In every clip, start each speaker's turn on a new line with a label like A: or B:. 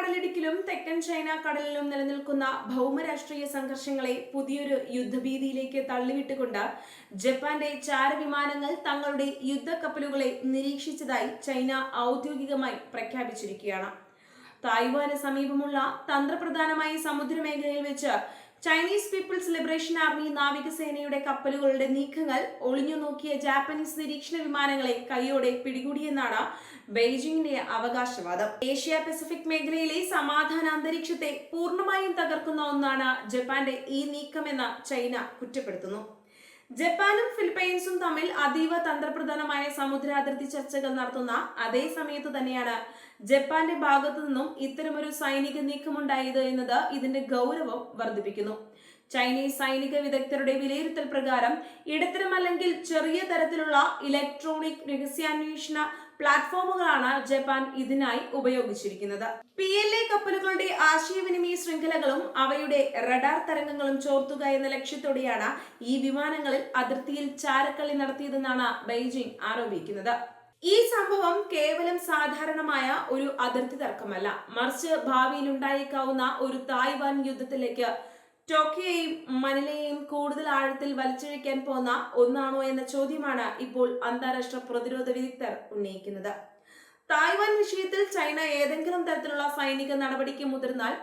A: കടലിടുക്കിലും തെക്കൻ ചൈന കടലിലും നിലനിൽക്കുന്ന ഭൗമരാഷ്ട്രീയ സംഘർഷങ്ങളെ പുതിയൊരു യുദ്ധഭീതിയിലേക്ക് തള്ളിവിട്ടുകൊണ്ട് ജപ്പാന്റെ ചാരവിമാനങ്ങൾ തങ്ങളുടെ യുദ്ധക്കപ്പലുകളെ നിരീക്ഷിച്ചതായി ചൈന ഔദ്യോഗികമായി പ്രഖ്യാപിച്ചിരിക്കുകയാണ്. തായ്വാന് സമീപമുള്ള തന്ത്രപ്രധാനമായ സമുദ്രമേഖലയിൽ വെച്ച് ചൈനീസ് പീപ്പിൾസ് ലിബറേഷൻ ആർമി നാവികസേനയുടെ കപ്പലുകളുടെ നീക്കങ്ങൾ ഒളിഞ്ഞു നോക്കിയ ജാപ്പനീസ് നിരീക്ഷണ വിമാനങ്ങളെ കൈയോടെ പിടികൂടിയെന്നാണ് ബെയ്ജിംഗിന്റെ അവകാശവാദം. ഏഷ്യ പസഫിക് മേഖലയിലെ സമാധാന അന്തരീക്ഷത്തെ പൂർണ്ണമായും തകർക്കുന്ന ഒന്നാണ് ജപ്പാന്റെ ഈ നീക്കമെന്ന് ചൈന കുറ്റപ്പെടുത്തുന്നു. ജപ്പാനും ഫിലിപ്പൈൻസും തമ്മിൽ അതീവ തന്ത്രപ്രധാനമായ സമുദ്രാതിർത്തി ചർച്ചകൾ നടത്തുന്ന അതേ സമയത്ത് തന്നെയാണ് ജപ്പാന്റെ ഭാഗത്തു നിന്നും ഇത്തരമൊരു സൈനിക നീക്കമുണ്ടായത് എന്നത് ഇതിന്റെ ഗൗരവം വർദ്ധിപ്പിക്കുന്നു. ചൈനീസ് സൈനിക വിദഗ്ധരുടെ വിലയിരുത്തൽ പ്രകാരം ഇടത്തരം അല്ലെങ്കിൽ ചെറിയ തരത്തിലുള്ള ഇലക്ട്രോണിക് രഹസ്യാന്വേഷണ പ്ലാറ്റ്ഫോമുകളാണ് ജപ്പാൻ ഇതിനായി ഉപയോഗിച്ചിരിക്കുന്നത്. PLA കപ്പലുകളുടെ ആശയവിനിമയ ശൃംഖലകളും അവയുടെ റഡാർ തരംഗങ്ങളും ചോർത്തുക എന്ന ലക്ഷ്യത്തോടെയാണ് ഈ വിമാനങ്ങളിൽ അതിർത്തിയിൽ ചാരക്കളി നടത്തിയതെന്നാണ് ബെയ്ജിംഗ് ആരോപിക്കുന്നത്. ഈ സംഭവം കേവലം സാധാരണമായ ഒരു അതിർത്തി തർക്കമല്ല, മറിച്ച് ഭാവിയിൽ ഉണ്ടായേക്കാവുന്ന ഒരു തായ്വാൻ യുദ്ധത്തിലേക്ക് ടോക്കിയോയെയും മനിലയെയും കൂടുതൽ ആഴത്തിൽ വലിച്ചിഴക്കാൻ പോകുന്ന ഒന്നാണോ എന്ന ചോദ്യമാണ് ഇപ്പോൾ അന്താരാഷ്ട്ര പ്രതിരോധ വിദഗ്ധർ ഉന്നയിക്കുന്നത്. തായ്വാൻ വിഷയത്തിൽ ചൈന ഏതെങ്കിലും തരത്തിലുള്ള സൈനിക നടപടിക്ക് മുതിർന്നാൽ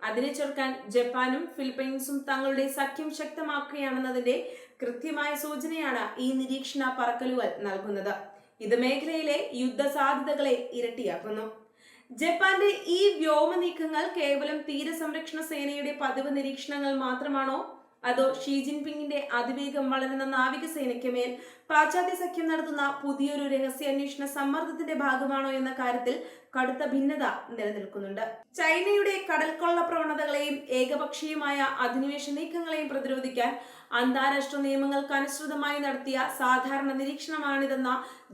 A: അതിനെ ചെറുക്കാൻ ജപ്പാനും ഫിലിപ്പൈൻസും തങ്ങളുടെ സഖ്യം ശക്തമാക്കുകയാണെന്നതിന്റെ കൃത്യമായ സൂചനയാണ് ഈ നിരീക്ഷണ പറക്കലുകൾ നൽകുന്നത്. ഇത് മേഖലയിലെ യുദ്ധ സാധ്യതകളെ ഇരട്ടിയാക്കുന്നു. ജപ്പാന്റെ ഈ വ്യോമ നീക്കങ്ങൾ കേവലം തീരസംരക്ഷണ സേനയുടെ പതിവ് നിരീക്ഷണങ്ങൾ മാത്രമാണോ, അതോ ഷീ ജിൻപിങ്ങിന്റെ അതിവേഗം വളരുന്ന നാവികസേനയ്ക്ക് മേൽ പാശ്ചാത്യ സഖ്യം നടത്തുന്ന പുതിയൊരു രഹസ്യാന്വേഷണ സമ്മർദ്ദത്തിന്റെ ഭാഗമാണോ എന്ന കാര്യത്തിൽ കടുത്ത ഭിന്നത നിലനിൽക്കുന്നുണ്ട്. ചൈനയുടെ കടൽക്കൊള്ള പ്രവണതകളെയും ഏകപക്ഷീയമായ അധിനിവേശ നീക്കങ്ങളെയും പ്രതിരോധിക്കാൻ അന്താരാഷ്ട്ര നിയമങ്ങൾക്ക് അനുസൃതമായി നടത്തിയ സാധാരണ നിരീക്ഷണമാണിതെന്ന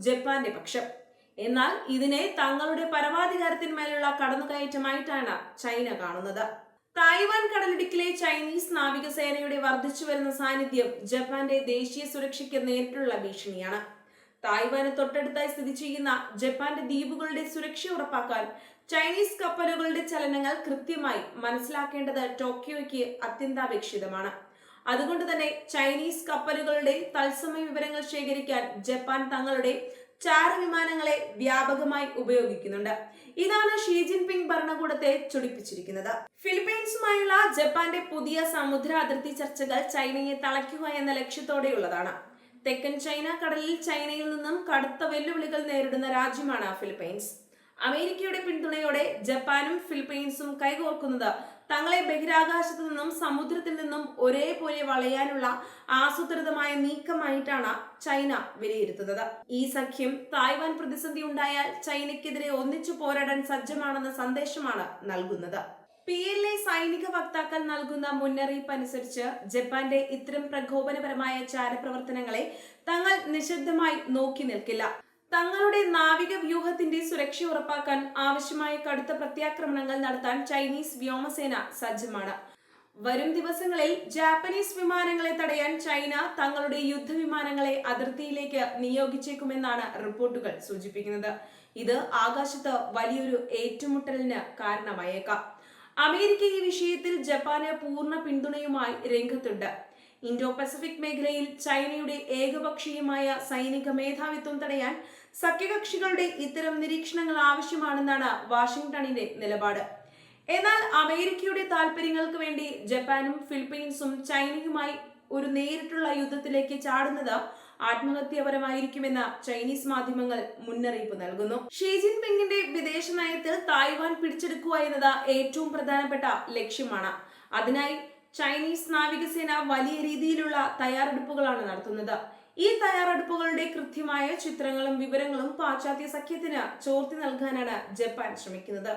A: ജപ്പാന്റെ പക്ഷം. എന്നാൽ ഇതിനെ തങ്ങളുടെ പരമാധികാരത്തിന്മേലുള്ള കടന്നുകയറ്റമായിട്ടാണ് ചൈന കാണുന്നത്. തായ്വാൻ കടലിടുക്കിലെ ചൈനീസ് നാവികസേനയുടെ വർദ്ധിച്ചു വരുന്ന സാന്നിധ്യം ജപ്പാന്റെ ദേശീയ സുരക്ഷയ്ക്ക് നേരിട്ടുള്ള ഭീഷണിയാണ്. തായ്വാന് തൊട്ടടുത്തായി സ്ഥിതി ചെയ്യുന്ന ജപ്പാന്റെ ദ്വീപുകളുടെ സുരക്ഷ ഉറപ്പാക്കാൻ ചൈനീസ് കപ്പലുകളുടെ ചലനങ്ങൾ കൃത്യമായി മനസ്സിലാക്കേണ്ടത് ടോക്കിയോയ്ക്ക് അത്യന്താപേക്ഷിതമാണ്. അതുകൊണ്ട് തന്നെ ചൈനീസ് കപ്പലുകളുടെ തത്സമയ വിവരങ്ങൾ ശേഖരിക്കാൻ ജപ്പാൻ തങ്ങളുടെ ചാരവിമാനങ്ങളെ വ്യാപകമായി ഉപയോഗിക്കുന്നുണ്ട്. ഇതാണ് ഷീ ജിൻപിങ് ഭരണകൂടത്തെ ചൊടിപ്പിച്ചിരിക്കുന്നത്. ഫിലിപ്പൈൻസുമായുള്ള ജപ്പാന്റെ പുതിയ സമുദ്ര അതിർത്തി ചർച്ചകൾ ചൈനയെ തളയ്ക്കുക എന്ന ലക്ഷ്യത്തോടെയുള്ളതാണ്. തെക്കൻ ചൈന കടലിൽ ചൈനയിൽ നിന്നും കടുത്ത വെല്ലുവിളികൾ നേരിടുന്ന രാജ്യമാണ് ഫിലിപ്പൈൻസ്. അമേരിക്കയുടെ പിന്തുണയോടെ ജപ്പാനും ഫിലിപ്പൈൻസും കൈകോർക്കുന്നത് തങ്ങളെ ബഹിരാകാശത്തു നിന്നും സമുദ്രത്തിൽ നിന്നും ഒരേപോലെ വളയാനുള്ള ആസൂത്രിതമായ നീക്കമായിട്ടാണ് ചൈന വിലയിരുത്തുന്നത്. ഈ സഖ്യം തായ്വാൻ പ്രതിസന്ധി ഉണ്ടായാൽ ചൈനയ്ക്കെതിരെ ഒന്നിച്ചു പോരാടാൻ സജ്ജമാണെന്ന സന്ദേശമാണ് നൽകുന്നത്. PLA സൈനിക വക്താക്കൾ നൽകുന്ന മുന്നറിയിപ്പ് അനുസരിച്ച് ജപ്പാന്റെ ഇത്തരം പ്രകോപനപരമായ ചാരപ്രവർത്തനങ്ങളെ തങ്ങൾ നിശബ്ദമായി നോക്കി നിൽക്കില്ല. തങ്ങളുടെ നാവിക വ്യൂഹത്തിന്റെ സുരക്ഷ ഉറപ്പാക്കാൻ ആവശ്യമായ കടുത്ത പ്രത്യാക്രമണങ്ങൾ നടത്താൻ ചൈനീസ് വ്യോമസേന സജ്ജമാണ്. വരും ദിവസങ്ങളിൽ ജാപ്പനീസ് വിമാനങ്ങളെ തടയാൻ ചൈന തങ്ങളുടെ യുദ്ധവിമാനങ്ങളെ അതിർത്തിയിലേക്ക് നിയോഗിച്ചേക്കുമെന്നാണ് റിപ്പോർട്ടുകൾ സൂചിപ്പിക്കുന്നത്. ഇത് ആകാശത്ത് വലിയൊരു ഏറ്റുമുട്ടലിന് കാരണമായേക്കാം. അമേരിക്ക ഈ വിഷയത്തിൽ ജപ്പാന് പൂർണ്ണ പിന്തുണയുമായി രംഗത്തുണ്ട്. ഇൻഡോ പസഫിക് മേഖലയിൽ ചൈനയുടെ ഏകപക്ഷീയമായ സൈനിക മേധാവിത്വം തടയാൻ സഖ്യകക്ഷികളുടെ ഇത്തരം നിരീക്ഷണങ്ങൾ ആവശ്യമാണെന്നാണ് വാഷിംഗ്ടണിന്റെ നിലപാട്. എന്നാൽ അമേരിക്കയുടെ താൽപര്യങ്ങൾക്ക് വേണ്ടി ജപ്പാനും ഫിലിപ്പൈൻസും ചൈനയുമായി ഒരു നേരിട്ടുള്ള യുദ്ധത്തിലേക്ക് ചാടുന്നത് ആത്മഹത്യാപരമായിരിക്കുമെന്ന് ചൈനീസ് മാധ്യമങ്ങൾ മുന്നറിയിപ്പ് നൽകുന്നു. ഷീ ജിൻപിങ്ങിന്റെ വിദേശ നയത്തിൽ തായ്വാൻ പിടിച്ചെടുക്കുക എന്നത് ഏറ്റവും പ്രധാനപ്പെട്ട ലക്ഷ്യമാണ്. അതിനായി ചൈനീസ് നാവികസേന വലിയ രീതിയിലുള്ള തയ്യാറെടുപ്പുകളാണ് നടത്തുന്നത്. ഈ തയ്യാറെടുപ്പുകളുടെ കൃത്യമായ ചിത്രങ്ങളും വിവരങ്ങളും പാശ്ചാത്യ സഖ്യത്തിന് ചോർത്തി നൽകാനാണ് ജപ്പാൻ ശ്രമിക്കുന്നത്.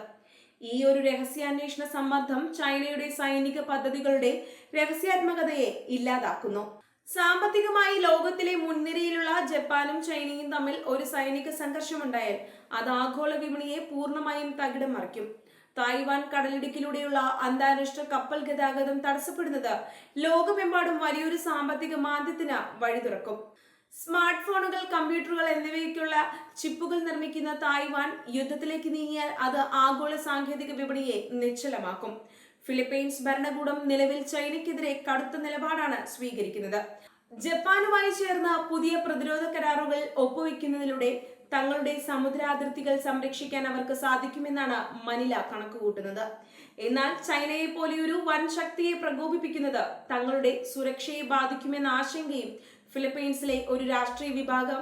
A: ഈ ഒരു രഹസ്യാന്വേഷണ സമ്മർദ്ദം ചൈനയുടെ സൈനിക പദ്ധതികളുടെ രഹസ്യാത്മകതയെ ഇല്ലാതാക്കുന്നു. സാമ്പത്തികമായി ലോകത്തിലെ മുൻനിരയിലുള്ള ജപ്പാനും ചൈനയും തമ്മിൽ ഒരു സൈനിക സംഘർഷമുണ്ടായാൽ അത് ആഗോള വിപണിയെ പൂർണ്ണമായും തകിടം മറിക്കും. തായ്വാൻ കടലിടുക്കിലൂടെയുള്ള അന്താരാഷ്ട്ര കപ്പൽ ഗതാഗതം തടസ്സപ്പെടുന്നത് ലോകമെമ്പാടും വലിയൊരു സാമ്പത്തിക മാന്ദ്യത്തിന് വഴി തുറക്കും. സ്മാർട്ട് ഫോണുകൾ, കമ്പ്യൂട്ടറുകൾ എന്നിവയ്ക്കുള്ള ചിപ്പുകൾ നിർമ്മിക്കുന്ന തായ്വാൻ യുദ്ധത്തിലേക്ക് നീങ്ങിയാൽ അത് ആഗോള സാങ്കേതിക വിപണിയെ നിശ്ചലമാക്കും. ഫിലിപ്പൈൻസ് ഭരണകൂടം നിലവിൽ ചൈനയ്ക്കെതിരെ കടുത്ത നിലപാടാണ് സ്വീകരിക്കുന്നത്. ജപ്പാനുമായി ചേർന്ന് പുതിയ പ്രതിരോധ കരാറുകൾ ഒപ്പുവെക്കുന്നതിലൂടെ തങ്ങളുടെ സമുദ്രാതിർത്തികൾ സംരക്ഷിക്കാൻ അവർക്ക് സാധിക്കുമെന്നാണ് മനില കണക്കുകൂട്ടുന്നത്. എന്നാൽ ചൈനയെ പോലെയൊരു വൻ ശക്തിയെ പ്രകോപിപ്പിക്കുന്നത് തങ്ങളുടെ സുരക്ഷയെ ബാധിക്കുമെന്ന ആശങ്കയും ഫിലിപ്പൈൻസിലെ ഒരു രാഷ്ട്രീയ വിഭാഗം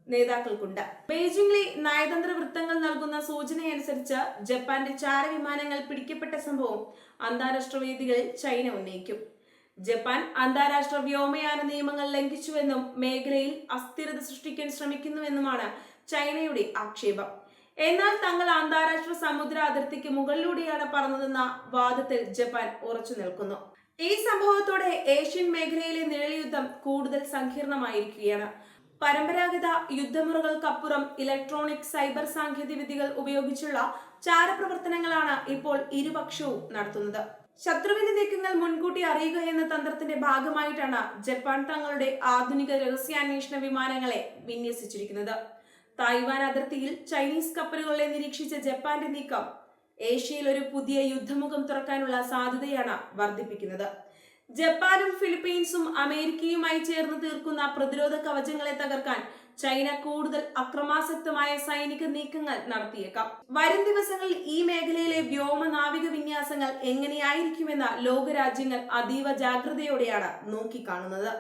A: നേതാക്കൾക്കുണ്ട്. ബെയ്ജിംഗിലെ നയതന്ത്ര വൃത്തങ്ങൾ നൽകുന്ന സൂചനയനുസരിച്ച് ജപ്പാന്റെ ചാരവിമാനങ്ങൾ പിടിക്കപ്പെട്ട സംഭവം അന്താരാഷ്ട്ര വേദികളിൽ ചൈന ഉന്നയിക്കും. ജപ്പാൻ അന്താരാഷ്ട്ര വ്യോമയാന നിയമങ്ങൾ ലംഘിച്ചുവെന്നും മേഖലയിൽ അസ്ഥിരത സൃഷ്ടിക്കാൻ ശ്രമിക്കുന്നുവെന്നുമാണ് ചൈനയുടെ ആക്ഷേപം. എന്നാൽ തങ്ങൾ അന്താരാഷ്ട്ര സമുദ്ര അതിർത്തിക്ക് മുകളിലൂടെയാണ് പറന്നതെന്ന വാദത്തിൽ ജപ്പാൻ ഉറച്ചു നിൽക്കുന്നു. ഈ സംഭവത്തോടെ ഏഷ്യൻ മേഖലയിലെ നിഴൽയുദ്ധം കൂടുതൽ സങ്കീർണമായിരിക്കുകയാണ്. പരമ്പരാഗത യുദ്ധമുറകൾക്കപ്പുറം ഇലക്ട്രോണിക്, സൈബർ സാങ്കേതിക വിദ്യകൾ ഉപയോഗിച്ചുള്ള ചാരപ്രവർത്തനങ്ങളാണ് ഇപ്പോൾ ഇരുപക്ഷവും നടത്തുന്നത്. ശത്രുവിന്റെ നീക്കങ്ങൾ മുൻകൂട്ടി അറിയുക എന്ന തന്ത്രത്തിന്റെ ഭാഗമായിട്ടാണ് ജപ്പാൻ തങ്ങളുടെ ആധുനിക രഹസ്യാന്വേഷണ വിമാനങ്ങളെ വിന്യസിച്ചിരിക്കുന്നത്. തായ്വാൻ അതിർത്തിയിൽ ചൈനീസ് കപ്പലുകളെ നിരീക്ഷിച്ച ജപ്പാന്റെ നീക്കം ഏഷ്യയിൽ ഒരു പുതിയ യുദ്ധമുഖം തുറക്കാനുള്ള സാധ്യതയാണ് വർദ്ധിപ്പിക്കുന്നത്. ജപ്പാനും ഫിലിപ്പീൻസും അമേരിക്കയുമായി ചേർന്ന് തീർക്കുന്ന പ്രതിരോധ കവചങ്ങളെ തകർക്കാൻ ചൈന കൂടുതൽ അക്രമാസക്തമായ സൈനിക നീക്കങ്ങൾ നടത്തിയേക്കാം. വരും ദിവസങ്ങളിൽ ഈ മേഖലയിലെ വ്യോമ നാവിക വിന്യാസങ്ങൾ എങ്ങനെയായിരിക്കുമെന്ന ലോകരാജ്യങ്ങൾ അതീവ ജാഗ്രതയോടെയാണ് നോക്കിക്കാണുന്നത്.